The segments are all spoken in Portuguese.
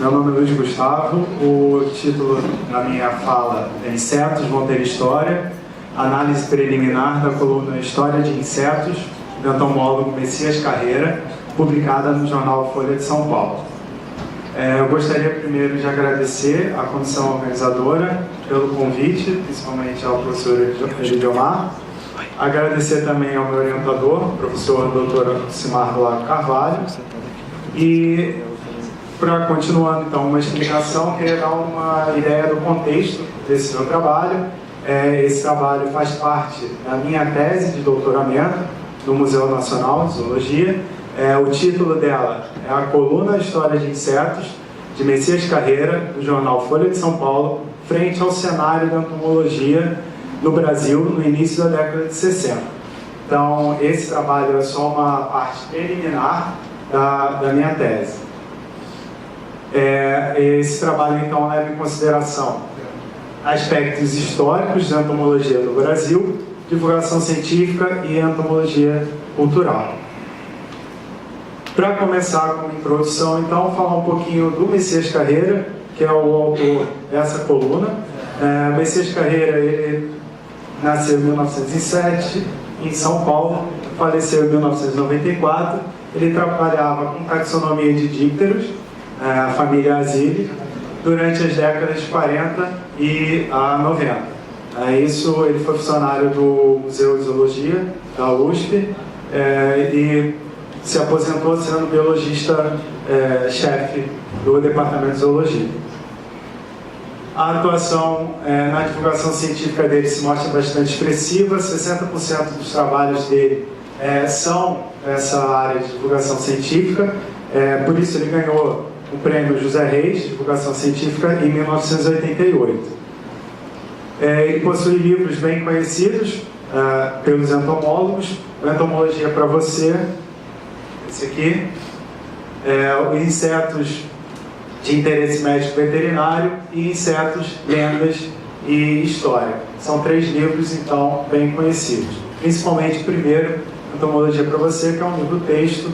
Meu nome é Luiz Gustavo, o título da minha fala é Insetos vão ter história, análise preliminar da coluna História de Insetos, do entomólogo Messias Carreira, publicada no jornal Folha de São Paulo. Eu gostaria primeiro de agradecer à comissão organizadora pelo convite, principalmente ao professor Eliomar. Agradecer também ao meu orientador, professor Dr. Simar do Lago Carvalho. E, para continuando então uma explicação, queria dar uma ideia do contexto desse meu trabalho. Esse trabalho faz parte da minha tese de doutoramento no Museu Nacional de Zoologia. O título dela é A Coluna História de Insetos, de Messias Carreira, do jornal Folha de São Paulo, frente ao cenário da entomologia no Brasil no início da década de 60. Então, esse trabalho é só uma parte preliminar da minha tese. Esse trabalho, então, leva em consideração aspectos históricos da entomologia do Brasil, divulgação científica e entomologia cultural. Para começar com uma introdução, então, falar um pouquinho do Messias Carreira, que é o autor dessa coluna. Messias Carreira, ele nasceu em 1907 em São Paulo, faleceu em 1994. Ele trabalhava com taxonomia de dípteros, a família Asile, durante as décadas de 40 e 90. Isso, ele foi funcionário do Museu de Zoologia da USP e se aposentou sendo biologista chefe do Departamento de Zoologia. A atuação na divulgação científica dele se mostra bastante expressiva. 60% dos trabalhos dele são nessa área de divulgação científica. Por isso ele ganhou o prêmio José Reis de divulgação científica em 1988. Ele possui livros bem conhecidos pelos entomólogos. Entomologia para você, esse aqui, Insetos de Interesse Médico Veterinário e Insetos, Lendas e História. São 3 livros, então, bem conhecidos. Principalmente o primeiro, Entomologia para você, que é um livro-texto,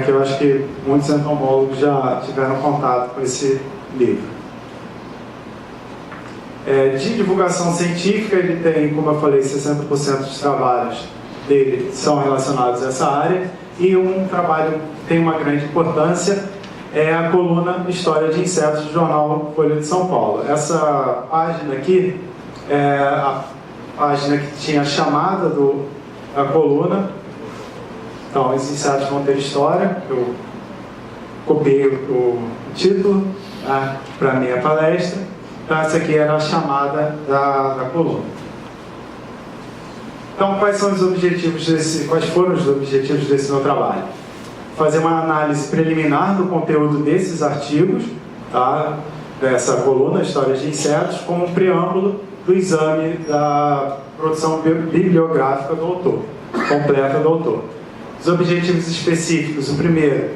que eu acho que muitos entomólogos já tiveram contato com esse livro. De divulgação científica, ele tem, como eu falei, 60% dos trabalhos dele são relacionados a essa área, e um trabalho que tem uma grande importância é a coluna História de Insetos do jornal Folha de São Paulo. Essa página aqui é a página que tinha a chamada da coluna. Então, esses insetos vão ter história. Eu copiei o título para a minha palestra. Então, essa aqui era a chamada da coluna. Então, quais foram os objetivos desse meu trabalho? Fazer uma análise preliminar do conteúdo desses artigos, dessa coluna, Histórias de Insetos, como um preâmbulo do exame da produção bibliográfica do autor, completa do autor. Os objetivos específicos: o primeiro,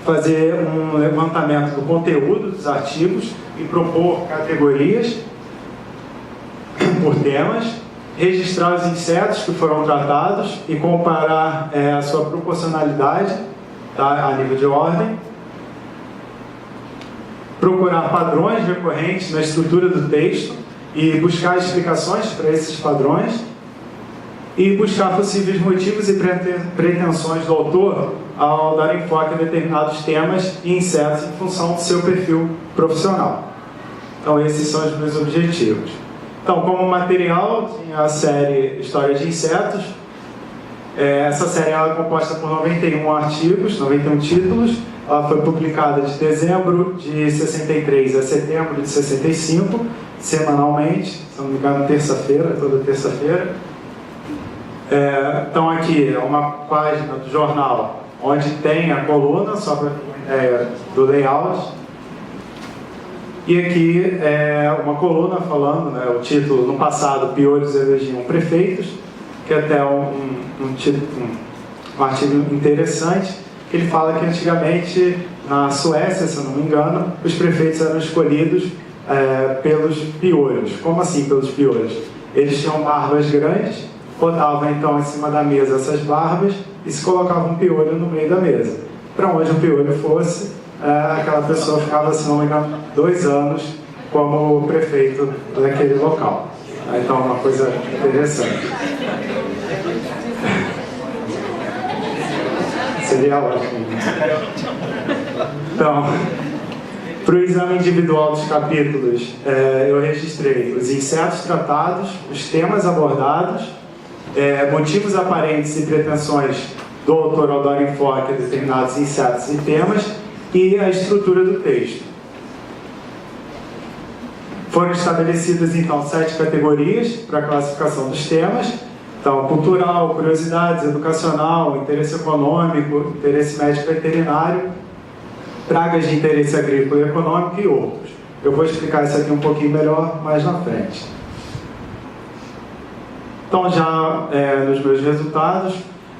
fazer um levantamento do conteúdo dos artigos e propor categorias por temas, registrar os insetos que foram tratados e comparar a sua proporcionalidade a nível de ordem, procurar padrões recorrentes na estrutura do texto e buscar explicações para esses padrões, e buscar possíveis motivos e pretensões do autor ao dar enfoque a determinados temas e insetos em função do seu perfil profissional. Então, esses são os meus objetivos. Então, como material, tinha a série História de Insetos. Essa série é composta por 91 artigos, 91 títulos. Ela foi publicada de dezembro de 63 a setembro de 65, semanalmente, se não me engano, terça-feira, toda terça-feira. Então, aqui é uma página do jornal onde tem a coluna, só para ter uma ideia do layout. E aqui é uma coluna falando, o título: No passado, piolhos elegiam prefeitos, que é até um artigo interessante, que ele fala que antigamente, na Suécia, se eu não me engano, os prefeitos eram escolhidos pelos piolhos. Como assim pelos piolhos? Eles tinham barbas grandes, botavam então em cima da mesa essas barbas e se colocava um piolho no meio da mesa. Para onde o piolho fosse, aquela pessoa ficava, se não me engano, 2 anos como prefeito daquele local. Então, uma coisa interessante. Seria ótimo. Então, para o exame individual dos capítulos, eu registrei os insetos tratados, os temas abordados, motivos aparentes e pretensões do autor ao dar enfoque a determinados insetos e temas e a estrutura do texto. Foram estabelecidas, então, 7 categorias para a classificação dos temas. Então, cultural, curiosidades, educacional, interesse econômico, interesse médico-veterinário, pragas de interesse agrícola e econômico e outros. Eu vou explicar isso aqui um pouquinho melhor mais na frente. Então, já nos meus resultados,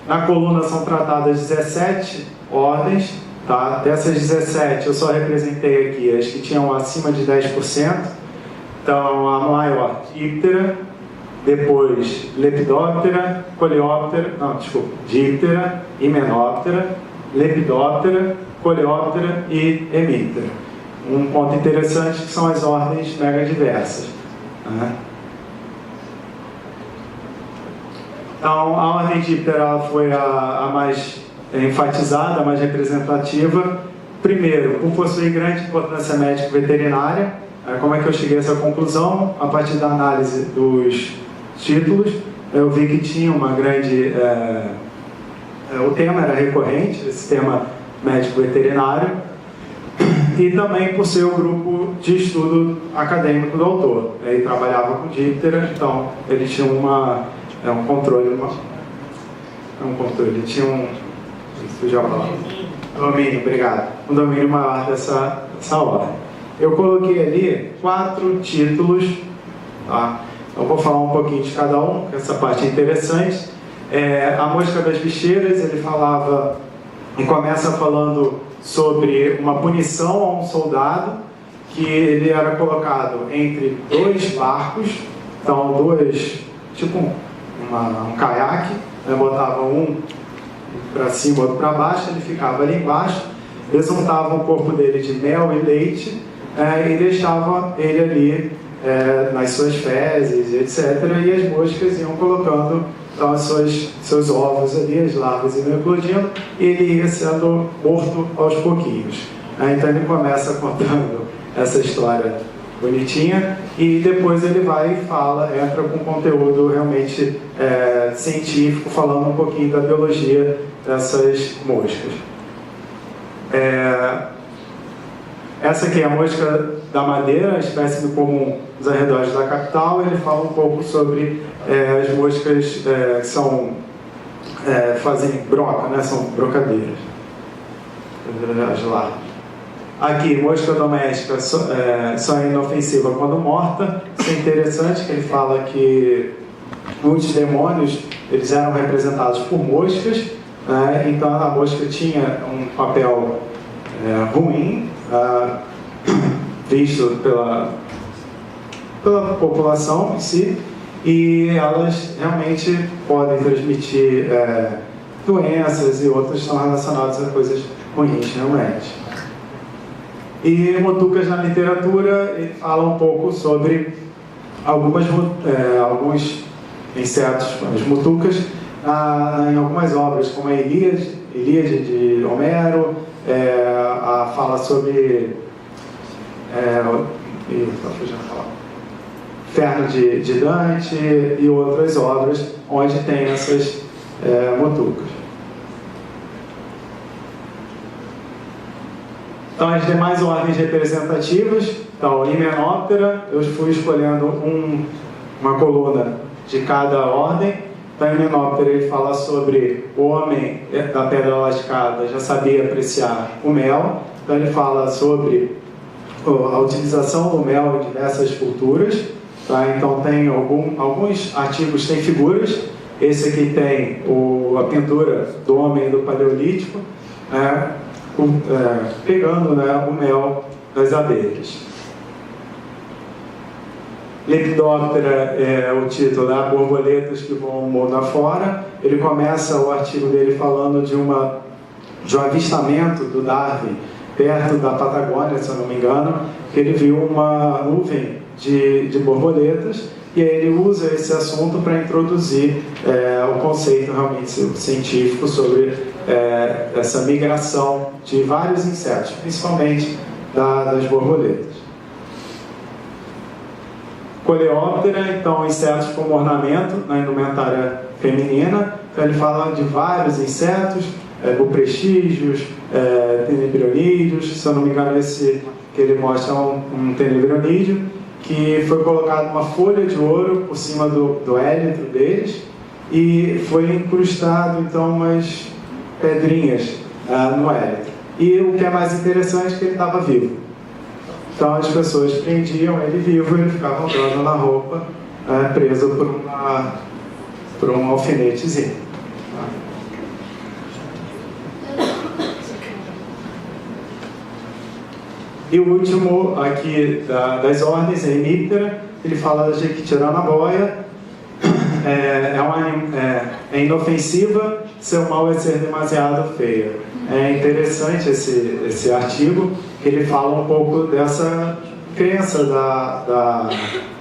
na coluna são tratadas 17 ordens, tá? Dessas 17, eu só representei aqui as que tinham acima de 10%. Então, a maior, Diptera, depois Lepidoptera, Coleóptera, Diptera, Hymenoptera, Lepidoptera, Coleóptera e Hemiptera. Um ponto interessante que são as ordens mega diversas. Né? Então, a ordem Diptera foi a mais enfatizada, a mais representativa. Primeiro, por possuir grande importância médico-veterinária. Como é que eu cheguei a essa conclusão? A partir da análise dos títulos, eu vi que tinha uma grande... o tema era recorrente, esse tema médico-veterinário, e também por ser o grupo de estudo acadêmico do autor. Ele trabalhava com Diptera, então ele tinha um controle, tinha um... domínio, obrigado. Um domínio maior dessa ordem. Eu coloquei ali 4 títulos, tá? Eu vou falar um pouquinho de cada um, que essa parte é interessante. A mosca das bicheiras, ele falava, e começa falando sobre uma punição a um soldado, que ele era colocado entre 2 barcos, então tipo um caiaque, né? Botava um para cima, outro para baixo, ele ficava ali embaixo, eles untavam o corpo dele de mel e leite, e deixava ele ali nas suas fezes, etc. E as moscas iam colocando então, seus ovos ali, as larvas iam eclodindo, e ele ia sendo morto aos pouquinhos. Então ele começa contando essa história bonitinha, e depois ele vai e entra com conteúdo realmente científico, falando um pouquinho da biologia dessas moscas. Essa aqui é a mosca da madeira, a espécie comum dos arredores da capital. Ele fala um pouco sobre as moscas que fazem broca, né? São brocadeiras. As larvas. Aqui, mosca doméstica só é inofensiva quando morta. Isso é interessante, que ele fala que muitos demônios eles eram representados por moscas, né? Então a mosca tinha um papel ruim, visto pela população em si, e elas realmente podem transmitir doenças, e outras estão relacionadas a coisas ruins realmente. E Mutucas na literatura, ele fala um pouco sobre alguns insetos, as mutucas, em algumas obras, como a Ilíade de Homero, fala sobre Inferno de Dante e outras obras onde tem essas mutucas. Então, as demais ordens representativas, então, Hymenoptera, eu fui escolhendo uma coluna de cada ordem. Então, Hymenoptera, ele fala sobre o homem da pedra lascada já sabia apreciar o mel. Então, ele fala sobre a utilização do mel em diversas culturas. Tá? Então, tem alguns artigos têm figuras. Esse aqui tem a pintura do homem do Paleolítico, pegando, né, o mel das abelhas. Lepidoptera é o título, né? Borboletas que vão o mundo afora. Ele começa o artigo dele falando de um avistamento do Darwin perto da Patagônia, se eu não me engano, que ele viu uma nuvem de borboletas, e aí ele usa esse assunto para introduzir o conceito realmente científico sobre essa migração de vários insetos, principalmente das borboletas. Coleóptera, então, insetos como ornamento na indumentária feminina. Então, ele fala de vários insetos, buprestígios, tenebrionídeos. Se eu não me engano, esse que ele mostra um tenebrionídeo, que foi colocado uma folha de ouro por cima do élitro deles e foi incrustado, então, umas pedrinhas no élitro. E o que é mais interessante é que ele estava vivo. Então as pessoas prendiam ele vivo e ele ficava andando na roupa, preso por um alfinetezinho. E o último aqui das ordens é Hemíptera. Ele fala da Jequitiranaboia. É inofensiva, seu mal é ser demasiado feia. É interessante esse artigo. Ele fala um pouco dessa crença da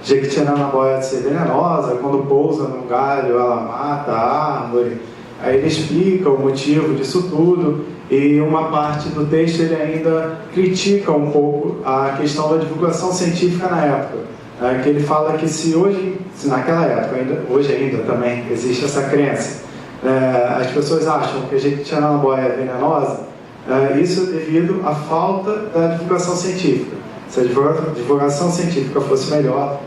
Jequitiranaboia de ser venenosa. Quando pousa num galho, ela mata a árvore. Aí ele explica o motivo disso tudo. E uma parte do texto ele ainda critica um pouco a questão da divulgação científica na época. Que ele fala que se naquela época, hoje ainda também existe essa crença, as pessoas acham que a Jequitiranaboia é venenosa, isso é devido à falta da divulgação científica. Se a divulgação científica fosse melhor,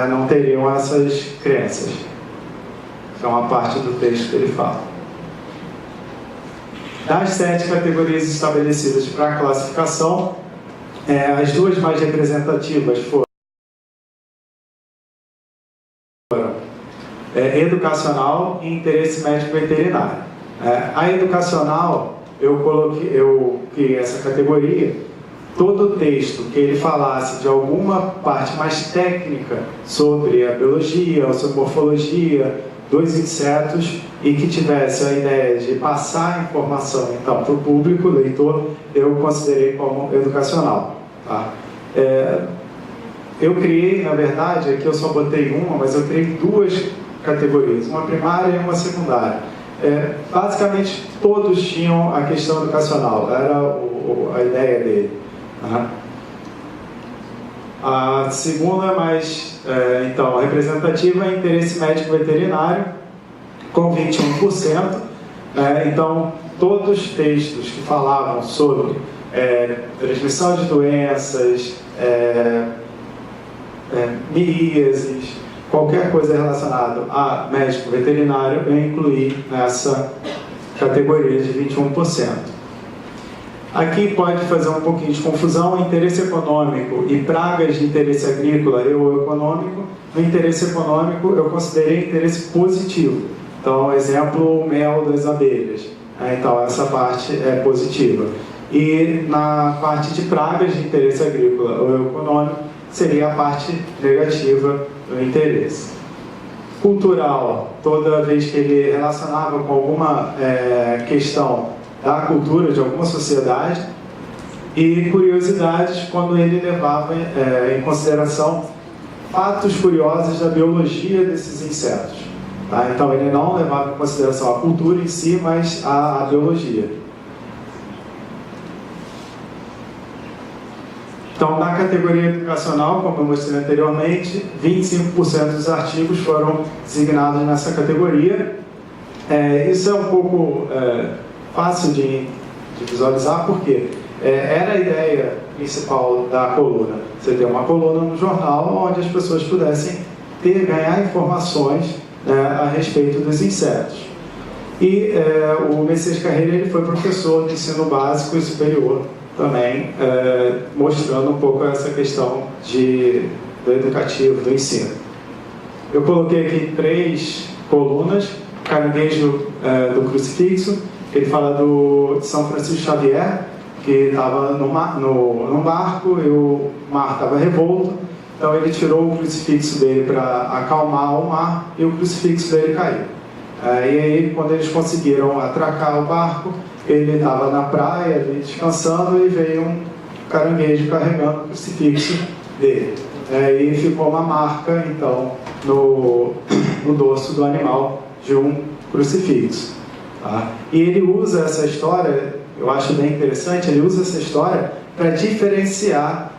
não teriam essas crenças. Isso é uma parte do texto que ele fala. Das 7 categorias estabelecidas para a classificação, as duas mais representativas foram educacional e interesse médico veterinário. A educacional, eu criei essa categoria. Todo texto que ele falasse de alguma parte mais técnica sobre a biologia ou sobre morfologia dos insetos e que tivesse a ideia de passar a informação então para o público, leitor, eu considerei como educacional. Tá? Eu criei, na verdade, aqui eu só botei uma, mas eu criei 2 categorias, uma primária e uma secundária. Basicamente, todos tinham a questão educacional, era a ideia dele. Tá? A segunda mais então, representativa é interesse médico veterinário, com 21%. Então, todos os textos que falavam sobre transmissão de doenças, miríases, qualquer coisa relacionada a médico veterinário, eu incluí nessa categoria de 21%. Aqui pode fazer um pouquinho de confusão, interesse econômico e pragas de interesse agrícola ou econômico. No interesse econômico, eu considerei interesse positivo. Então, exemplo, o mel das abelhas. Então, essa parte é positiva. E na parte de pragas de interesse agrícola ou econômico, seria a parte negativa do interesse. Cultural, toda vez que ele relacionava com alguma questão da cultura de alguma sociedade, e curiosidades, quando ele levava em consideração fatos curiosos da biologia desses insetos. Tá? Então ele não levava em consideração a cultura em si, mas a biologia. Então, na categoria educacional, como eu mostrei anteriormente, 25% dos artigos foram designados nessa categoria. Isso é um pouco fácil de visualizar, porque era a ideia principal da coluna. Você ter uma coluna no jornal onde as pessoas pudessem ganhar informações a respeito dos insetos. E o Messias Carreira ele foi professor de ensino básico e superior também, mostrando um pouco essa questão do educativo, do ensino. Eu coloquei aqui 3 colunas: caranguejo do crucifixo, que ele fala de São Francisco Xavier, que estava num barco e o mar estava revolto, então ele tirou o crucifixo dele para acalmar o mar e o crucifixo dele caiu. E aí, quando eles conseguiram atracar o barco, ele estava na praia ali, descansando, e veio um caranguejo carregando o crucifixo dele. E ficou uma marca, então, no dorso do animal de um crucifixo. Tá? E ele usa essa história, eu acho bem interessante, ele usa essa história para diferenciar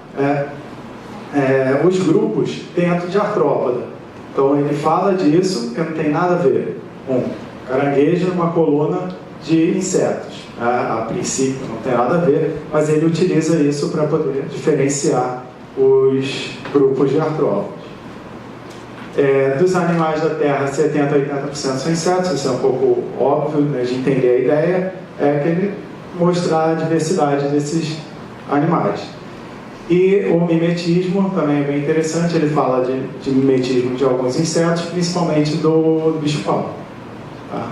os grupos dentro de artrópoda. Então ele fala disso porque não tem nada a ver com caranguejo numa coluna de insetos. A princípio não tem nada a ver, mas ele utiliza isso para poder diferenciar os grupos de artrópodes. Dos animais da Terra, 70% a 80% são insetos. Isso é um pouco óbvio, né, de entender a ideia, que ele mostrar a diversidade desses animais. E o mimetismo também é bem interessante, ele fala de mimetismo de alguns insetos, principalmente do bicho-pau. Tá?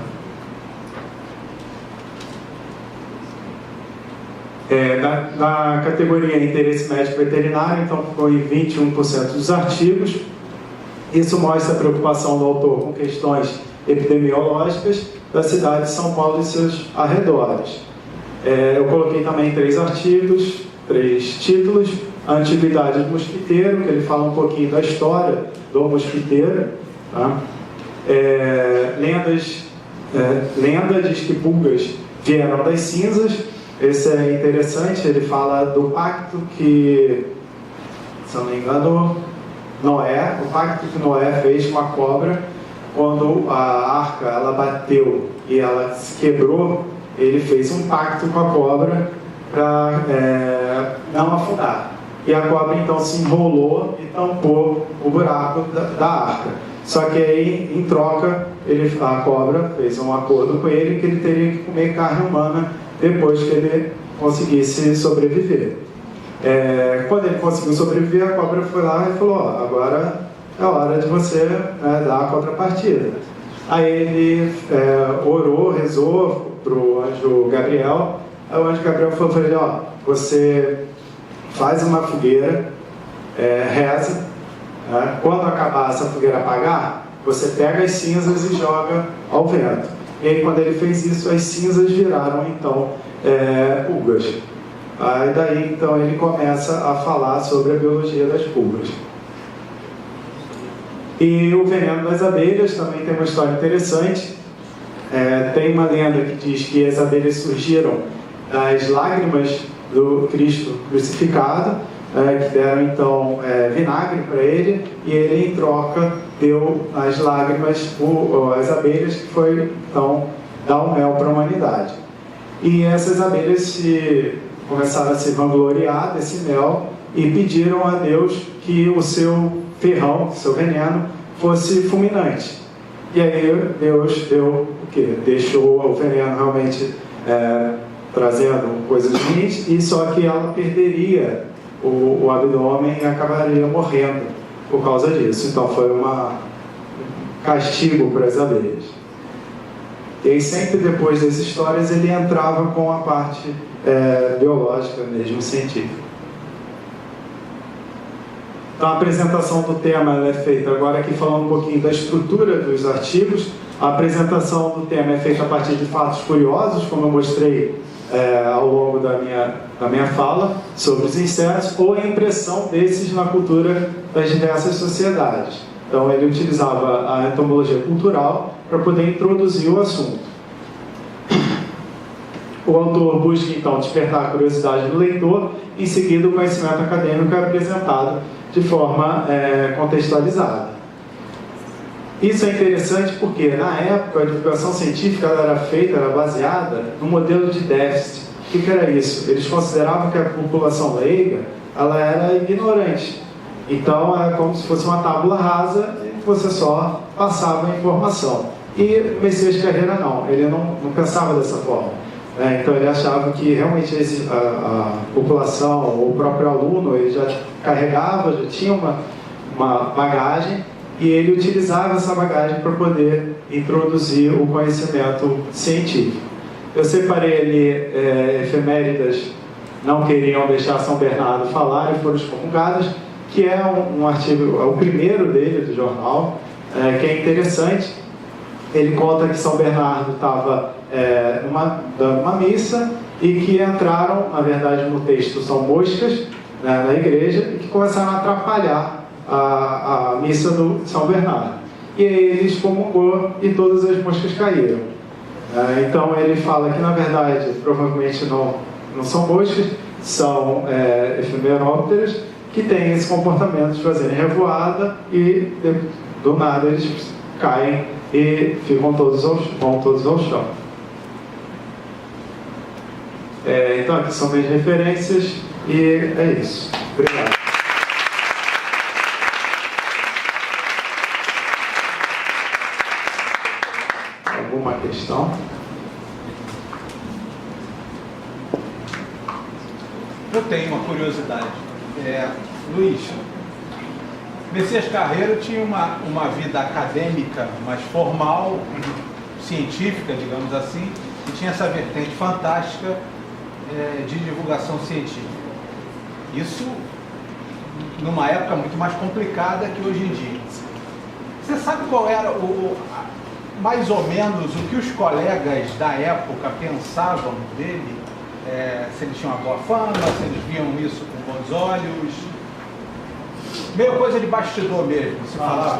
Na categoria interesse médico veterinário, então ficou em 21% dos artigos. Isso mostra a preocupação do autor com questões epidemiológicas da cidade de São Paulo e seus arredores. Eu coloquei também 3 artigos, 3 títulos. A Antiguidade do Mosquiteiro, que ele fala um pouquinho da história do mosquiteiro. Tá? Lenda diz que pulgas vieram das cinzas. Esse é interessante, ele fala do pacto que, se não me engano, o pacto que Noé fez com a cobra. Quando a arca ela bateu e ela se quebrou, ele fez um pacto com a cobra para não afundar. E a cobra então se enrolou e tampou o buraco da arca. Só que aí, em troca, a cobra fez um acordo com ele que ele teria que comer carne humana depois que ele conseguisse sobreviver. Quando ele conseguiu sobreviver, a cobra foi lá e falou: agora é hora de você dar a contrapartida. Aí ele orou, rezou para o anjo Gabriel. Aí o anjo Gabriel falou para ele: você faz uma fogueira, reza, quando acabar essa fogueira apagar, você pega as cinzas e joga ao vento. E aí, quando ele fez isso, as cinzas viraram então pulgas. Aí daí então ele começa a falar sobre a biologia das pulgas. E o veneno das abelhas também tem uma história interessante. Tem uma lenda que diz que as abelhas surgiram das lágrimas do Cristo crucificado, que deram então vinagre para ele, e ele em troca deu as lágrimas, as abelhas, que foi então dar o mel para a humanidade. E essas abelhas começaram a se vangloriar desse mel e pediram a Deus que o seu ferrão, o seu veneno, fosse fulminante. E aí Deus deu o quê? Deixou o veneno realmente trazendo coisas ruins, e só que ela perderia o abdômen e acabaria morrendo por causa disso. Então foi um castigo para as abelhas. E aí sempre depois das histórias ele entrava com a parte biológica mesmo, científica. Então a apresentação do tema é feita agora aqui falando um pouquinho da estrutura dos artigos. A apresentação do tema é feita a partir de fatos curiosos, como eu mostrei ao longo da minha fala sobre os insetos, ou a impressão desses na cultura das diversas sociedades. Então ele utilizava a entomologia cultural para poder introduzir o assunto. O autor busca então despertar a curiosidade do leitor, em seguida o conhecimento acadêmico é apresentado de forma contextualizada. Isso é interessante porque, na época, a divulgação científica era baseada no modelo de déficit. O que era isso? Eles consideravam que a população leiga ela era ignorante. Então, era como se fosse uma tábula rasa e você só passava a informação. E o Messias Carreira não, ele não pensava dessa forma. Então, ele achava que realmente a população, ou o próprio aluno, ele já carregava, já tinha uma bagagem, e ele utilizava essa bagagem para poder introduzir o conhecimento científico. Eu separei ali efemérides, não queriam deixar São Bernardo falar e foram excomungadas, que é um artigo, é o primeiro dele do jornal, que é interessante. Ele conta que São Bernardo estava dando uma missa, e que entraram, na verdade no texto são moscas, né, na igreja, e que começaram a atrapalhar a missa do São Bernardo. E aí ele excomungou e todas as moscas caíram. Então ele fala que na verdade provavelmente não são moscas, são efemerópteros que têm esse comportamento de fazerem revoada e do nada eles caem e vão todos ao chão. Então aqui são minhas referências e é isso. Obrigado. Alguma questão? Eu tenho uma curiosidade. Luiz, Messias Carreiro tinha uma vida acadêmica mais formal, científica, digamos assim, e tinha essa vertente fantástica de divulgação científica. Isso numa época muito mais complicada que hoje em dia. Você sabe qual era mais ou menos o que os colegas da época pensavam dele? Se eles tinham uma boa fama, se eles viam isso com bons olhos? Meio coisa de bastidor mesmo, se falava.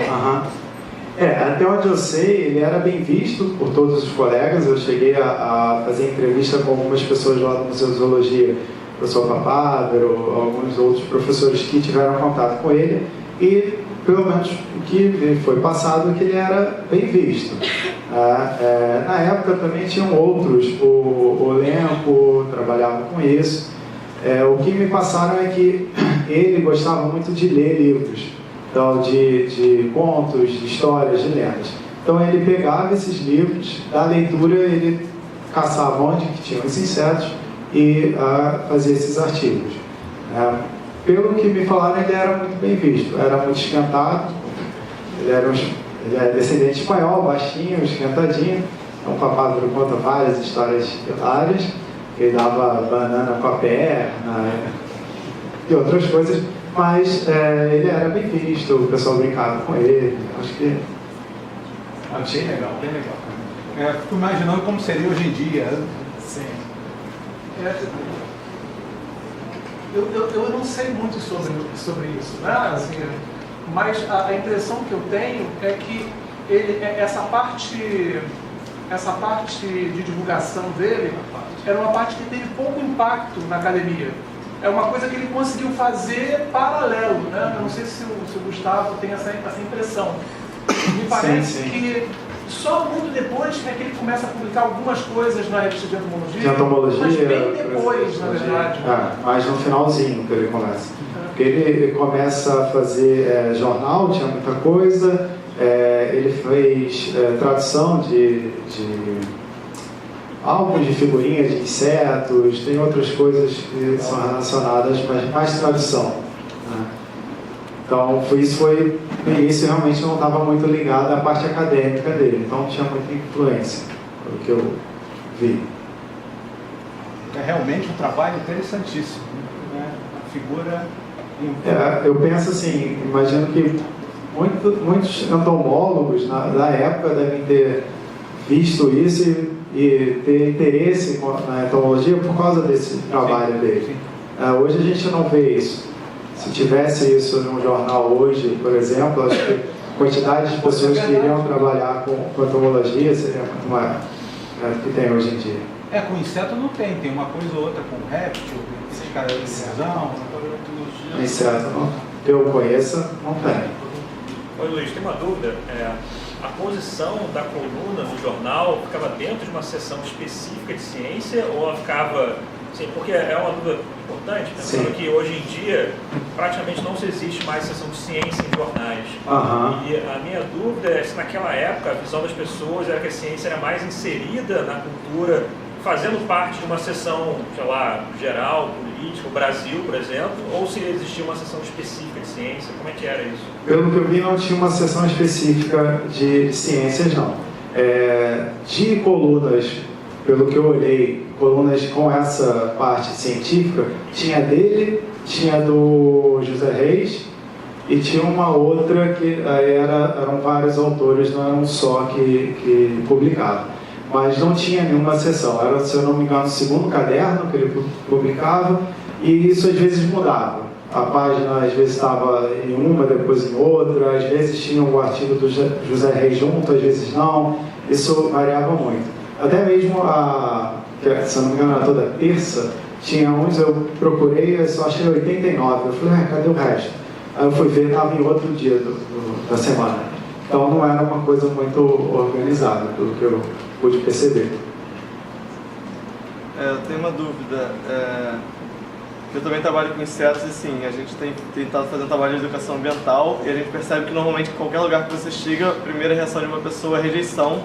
Até onde eu sei, ele era bem visto por todos os colegas. Eu cheguei a fazer entrevista com algumas pessoas lá do Museu de Zoologia, o professor Papávero, alguns outros professores que tiveram contato com ele, e pelo menos o que me foi passado é que ele era bem visto. Na época também tinham outros, o Lempo trabalhava com isso. O que me passaram é que ele gostava muito de ler livros, então, de contos, de histórias, de lendas. Então ele pegava esses livros, da leitura ele caçava onde que tinham os insetos e fazia esses artigos. Pelo que me falaram, ele era muito bem visto, era muito esquentado, ele é descendente espanhol, baixinho, esquentadinho. Então o Papávero conta várias histórias hilárias, que ele dava banana com a perna e outras coisas, mas ele era bem visto, o pessoal brincava com ele. Acho que... Bem legal, bem legal. Fico imaginando como seria hoje em dia. Sim. Eu não sei muito sobre isso, né? Assim, mas a impressão que eu tenho é que essa parte de divulgação dele era uma parte que teve pouco impacto na academia. É uma coisa que ele conseguiu fazer paralelo, né? Eu não sei se o Gustavo tem essa impressão. Me parece que só muito depois é que ele começa a publicar algumas coisas na revista de entomologia, mas bem depois, na verdade. Mas no finalzinho que ele começa. Porque ele começa a fazer jornal, tinha muita coisa, ele fez tradução de álbuns de figurinhas de insetos, tem outras coisas que são relacionadas, mas mais tradução, né? Então, isso foi, no início, realmente não estava muito ligado à parte acadêmica dele, então não tinha muita influência, pelo que eu vi. É realmente um trabalho interessantíssimo, né? A figura... Eu penso assim, imagino que muitos entomólogos da época devem ter visto isso e ter interesse na entomologia por causa desse trabalho dele. Hoje a gente não vê isso. Se tivesse isso num jornal hoje, por exemplo, acho que a quantidade de pessoas que iriam trabalhar com entomologia seria muito maior do que tem hoje em dia. Com inseto não tem uma coisa ou outra com réptil, esses caras de visão. Inseto, não, que eu conheça, não tem. Oi, Luiz, tem uma dúvida. A posição da coluna no jornal ficava dentro de uma seção específica de ciência ou ela ficava... Sim, porque é uma dúvida importante, pensando que hoje em dia praticamente não se existe mais seção de ciência em jornais. E a minha dúvida é se naquela época a visão das pessoas era que a ciência era mais inserida na cultura, fazendo parte de uma seção, sei lá, geral, política, o Brasil, por exemplo, ou se existia uma seção específica de ciência, como é que era isso? Pelo que eu vi, não tinha uma seção específica de ciências, não. De colunas, pelo que eu olhei, colunas com essa parte científica, tinha dele, tinha do José Reis, e tinha uma outra que eram vários autores, não era um só que publicava. mas não tinha nenhuma seção. Era, se eu não me engano, o segundo caderno que ele publicava, e isso às vezes mudava. A página às vezes estava em uma, depois em outra, às vezes tinha o artigo do José Reis junto, às vezes não. Isso variava muito. Até mesmo se eu não me engano, era toda terça, tinha uns, eu procurei, eu só achei 89. Eu falei, cadê o resto? Aí eu fui ver, estava em outro dia da semana. Então não era uma coisa muito organizada, pelo que eu pude perceber. Eu tenho uma dúvida. Eu também trabalho com insetos e sim, a gente tem tentado fazer um trabalho de educação ambiental e a gente percebe que normalmente em qualquer lugar que você chega, a primeira reação de uma pessoa é rejeição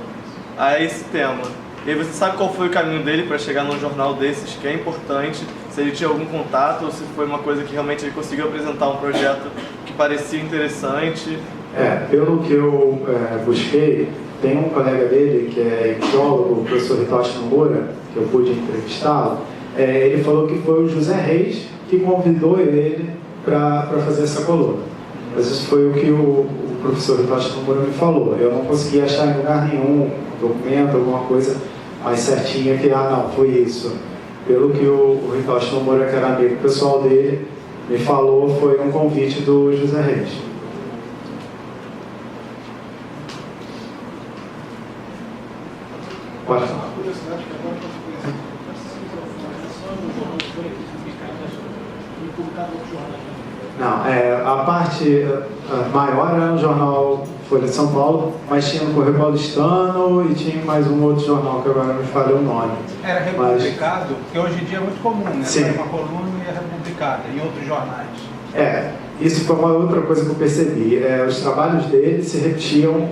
a esse tema. E aí você sabe qual foi o caminho dele para chegar num jornal desses que é importante, se ele tinha algum contato ou se foi uma coisa que realmente ele conseguiu apresentar um projeto que parecia interessante? Pelo que eu busquei, tem um colega dele que é ictiólogo, o professor Hitoshi Nomura, que eu pude entrevistá-lo. Ele falou que foi o José Reis que convidou ele para fazer essa coluna. Mas isso foi o que o professor Hitoshi Nomura me falou. Eu não consegui achar em lugar nenhum documento, alguma coisa mais certinha que, não, foi isso. Pelo que o Hitoshi Nomura, que era amigo pessoal dele, me falou, foi um convite do José Reis. Pode falar. Não, a parte maior era no jornal Folha de São Paulo, mas tinha no Correio Paulistano e tinha mais um outro jornal que agora me falei o nome. Era republicado, porque hoje em dia é muito comum, né? Sim. Uma coluna e é republicada em outros jornais. Isso foi uma outra coisa que eu percebi. Os trabalhos dele se repetiam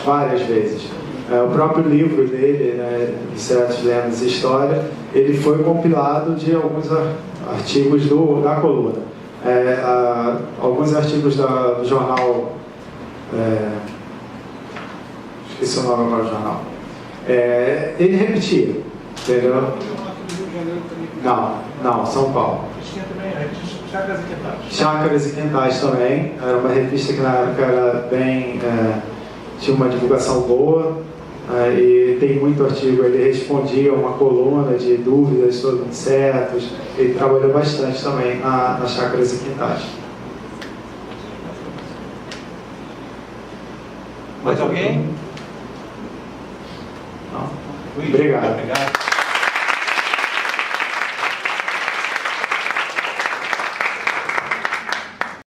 várias vezes. O próprio livro dele, né, Insetos, Lendas e História, ele foi compilado de alguns artigos da coluna. Alguns artigos do jornal, esqueci o nome agora do jornal, ele repetia, entendeu? Não, São Paulo. Tinha também Chácaras e Quintais. Chácaras e Quintais também, era uma revista que na época era bem, tinha uma divulgação boa, e tem muito artigo. Ele respondia uma coluna de dúvidas sobre insetos. Ele trabalhou bastante também nas Chácaras e Quintais. Mais alguém? Não. Luiz, Obrigado. Obrigado.